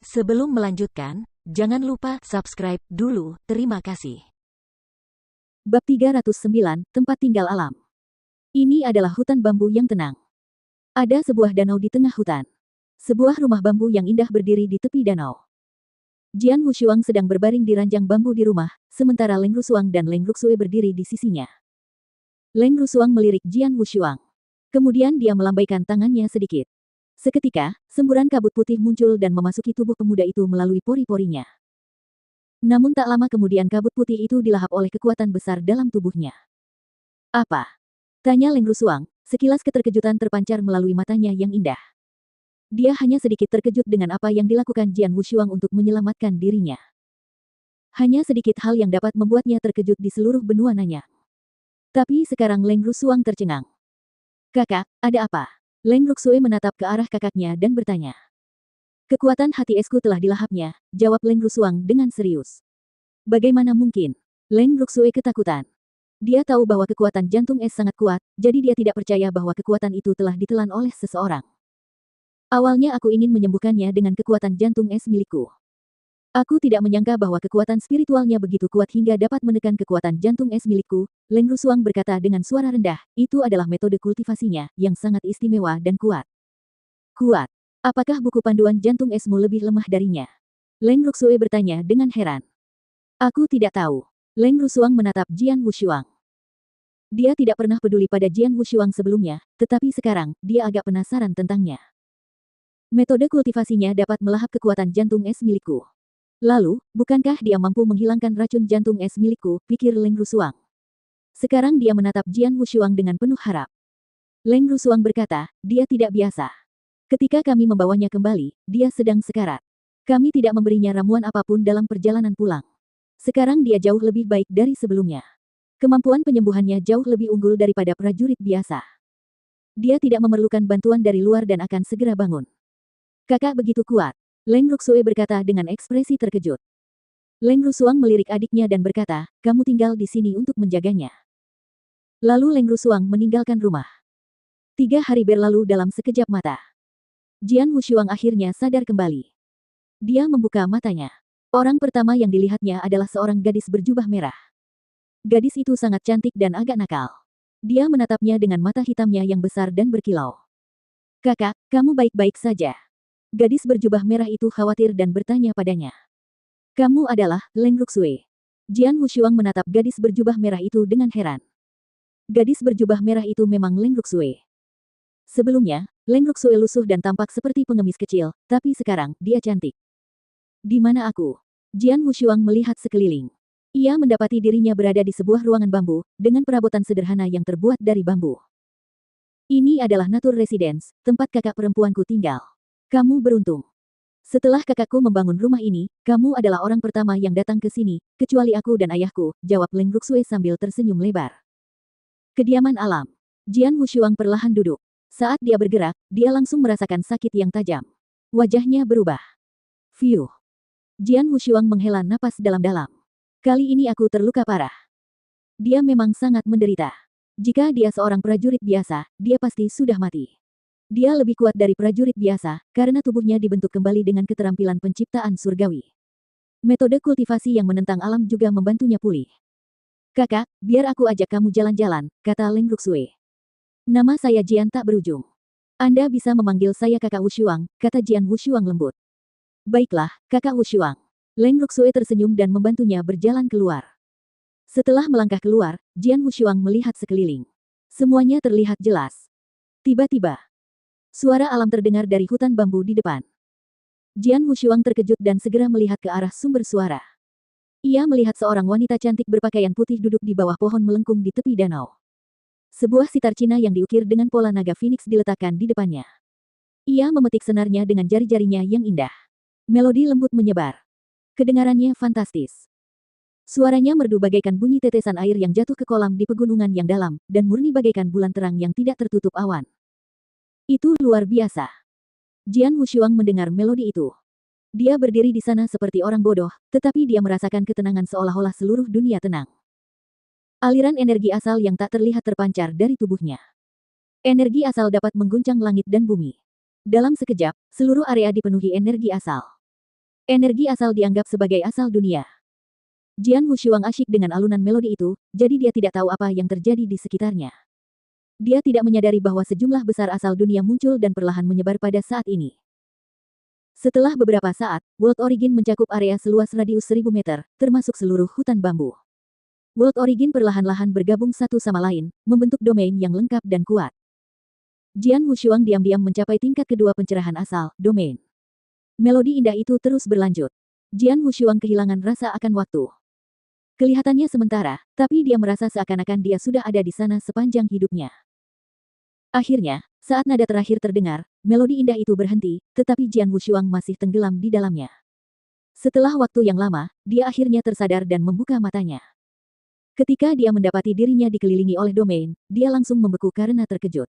Sebelum melanjutkan, jangan lupa subscribe dulu. Terima kasih. Bab 309, Tempat Tinggal Alam. Ini adalah hutan bambu yang tenang. Ada sebuah danau di tengah hutan. Sebuah rumah bambu yang indah berdiri di tepi danau. Jian Wushuang sedang berbaring di ranjang bambu di rumah, sementara Leng Rusuang dan Leng Ruxue berdiri di sisinya. Leng Rusuang melirik Jian Wushuang. Kemudian dia melambaikan tangannya sedikit. Seketika, semburan kabut putih muncul dan memasuki tubuh pemuda itu melalui pori-porinya. Namun tak lama kemudian kabut putih itu dilahap oleh kekuatan besar dalam tubuhnya. Apa? Tanya Leng Rusuang, sekilas keterkejutan terpancar melalui matanya yang indah. Dia hanya sedikit terkejut dengan apa yang dilakukan Jian Wushuang untuk menyelamatkan dirinya. Hanya sedikit hal yang dapat membuatnya terkejut di seluruh benua Nanya. Tapi sekarang Leng Rusuang tercengang. Kakak, ada apa? Leng Ruxue menatap ke arah kakaknya dan bertanya. Kekuatan hati esku telah dilahapnya, jawab Leng Rusuang dengan serius. Bagaimana mungkin? Leng Ruxue ketakutan. Dia tahu bahwa kekuatan jantung es sangat kuat, jadi dia tidak percaya bahwa kekuatan itu telah ditelan oleh seseorang. Awalnya aku ingin menyembuhkannya dengan kekuatan jantung es milikku. Aku tidak menyangka bahwa kekuatan spiritualnya begitu kuat hingga dapat menekan kekuatan jantung es milikku. Leng Rusuang berkata dengan suara rendah, itu adalah metode kultivasinya, yang sangat istimewa dan kuat. Kuat? Apakah buku panduan jantung esmu lebih lemah darinya? Leng Ruxue bertanya dengan heran. Aku tidak tahu. Leng Rusuang menatap Jian Wushuang. Dia tidak pernah peduli pada Jian Wushuang sebelumnya, tetapi sekarang, dia agak penasaran tentangnya. Metode kultivasinya dapat melahap kekuatan jantung es milikku. Lalu, bukankah dia mampu menghilangkan racun jantung es milikku, pikir Leng Rusuang. Sekarang dia menatap Jian Wushuang dengan penuh harap. Leng Rusuang berkata, dia tidak biasa. Ketika kami membawanya kembali, dia sedang sekarat. Kami tidak memberinya ramuan apapun dalam perjalanan pulang. Sekarang dia jauh lebih baik dari sebelumnya. Kemampuan penyembuhannya jauh lebih unggul daripada prajurit biasa. Dia tidak memerlukan bantuan dari luar dan akan segera bangun. Kakak begitu kuat. Leng Ruxue berkata dengan ekspresi terkejut. Leng Rusuang melirik adiknya dan berkata, kamu tinggal di sini untuk menjaganya. Lalu Leng Rusuang meninggalkan rumah. 3 hari berlalu dalam sekejap mata. Jian Wushuang akhirnya sadar kembali. Dia membuka matanya. Orang pertama yang dilihatnya adalah seorang gadis berjubah merah. Gadis itu sangat cantik dan agak nakal. Dia menatapnya dengan mata hitamnya yang besar dan berkilau. Kakak, kamu baik-baik saja. Gadis berjubah merah itu khawatir dan bertanya padanya. Kamu adalah Leng Ruxue. Jian Wushuang menatap gadis berjubah merah itu dengan heran. Gadis berjubah merah itu memang Leng Ruxue. Sebelumnya, Leng Ruxue lusuh dan tampak seperti pengemis kecil, tapi sekarang, dia cantik. Di mana aku? Jian Wushuang melihat sekeliling. Ia mendapati dirinya berada di sebuah ruangan bambu, dengan perabotan sederhana yang terbuat dari bambu. Ini adalah Nature Residence, tempat kakak perempuanku tinggal. Kamu beruntung. Setelah kakakku membangun rumah ini, kamu adalah orang pertama yang datang ke sini, kecuali aku dan ayahku, jawab Leng Ruxue sambil tersenyum lebar. Kediaman alam. Jian Wushuang perlahan duduk. Saat dia bergerak, dia langsung merasakan sakit yang tajam. Wajahnya berubah. Fiuh. Jian Wushuang menghela napas dalam-dalam. Kali ini aku terluka parah. Dia memang sangat menderita. Jika dia seorang prajurit biasa, dia pasti sudah mati. Dia lebih kuat dari prajurit biasa, karena tubuhnya dibentuk kembali dengan keterampilan penciptaan surgawi. Metode kultivasi yang menentang alam juga membantunya pulih. Kakak, biar aku ajak kamu jalan-jalan, kata Leng Ruxue. Nama saya Jian tak berujung. Anda bisa memanggil saya kakak Wushuang, kata Jian Wushuang lembut. Baiklah, kakak Wushuang. Leng Ruxue tersenyum dan membantunya berjalan keluar. Setelah melangkah keluar, Jian Wushuang melihat sekeliling. Semuanya terlihat jelas. Tiba-tiba, suara alam terdengar dari hutan bambu di depan. Jian Wushuang terkejut dan segera melihat ke arah sumber suara. Ia melihat seorang wanita cantik berpakaian putih duduk di bawah pohon melengkung di tepi danau. Sebuah sitar Cina yang diukir dengan pola naga phoenix diletakkan di depannya. Ia memetik senarnya dengan jari-jarinya yang indah. Melodi lembut menyebar. Kedengarannya fantastis. Suaranya merdu bagaikan bunyi tetesan air yang jatuh ke kolam di pegunungan yang dalam, dan murni bagaikan bulan terang yang tidak tertutup awan. Itu luar biasa. Jian Wushuang mendengar melodi itu. Dia berdiri di sana seperti orang bodoh, tetapi dia merasakan ketenangan seolah-olah seluruh dunia tenang. Aliran energi asal yang tak terlihat terpancar dari tubuhnya. Energi asal dapat mengguncang langit dan bumi. Dalam sekejap, seluruh area dipenuhi energi asal. Energi asal dianggap sebagai asal dunia. Jian Wushuang asyik dengan alunan melodi itu, jadi dia tidak tahu apa yang terjadi di sekitarnya. Dia tidak menyadari bahwa sejumlah besar asal dunia muncul dan perlahan menyebar pada saat ini. Setelah beberapa saat, World Origin mencakup area seluas radius 1000 meter, termasuk seluruh hutan bambu. World Origin perlahan-lahan bergabung satu sama lain, membentuk domain yang lengkap dan kuat. Jian Wushuang diam-diam mencapai tingkat kedua pencerahan asal, domain. Melodi indah itu terus berlanjut. Jian Wushuang kehilangan rasa akan waktu. Kelihatannya sementara, tapi dia merasa seakan-akan dia sudah ada di sana sepanjang hidupnya. Akhirnya, saat nada terakhir terdengar, melodi indah itu berhenti, tetapi Jian Wushuang masih tenggelam di dalamnya. Setelah waktu yang lama, dia akhirnya tersadar dan membuka matanya. Ketika dia mendapati dirinya dikelilingi oleh domain, dia langsung membeku karena terkejut.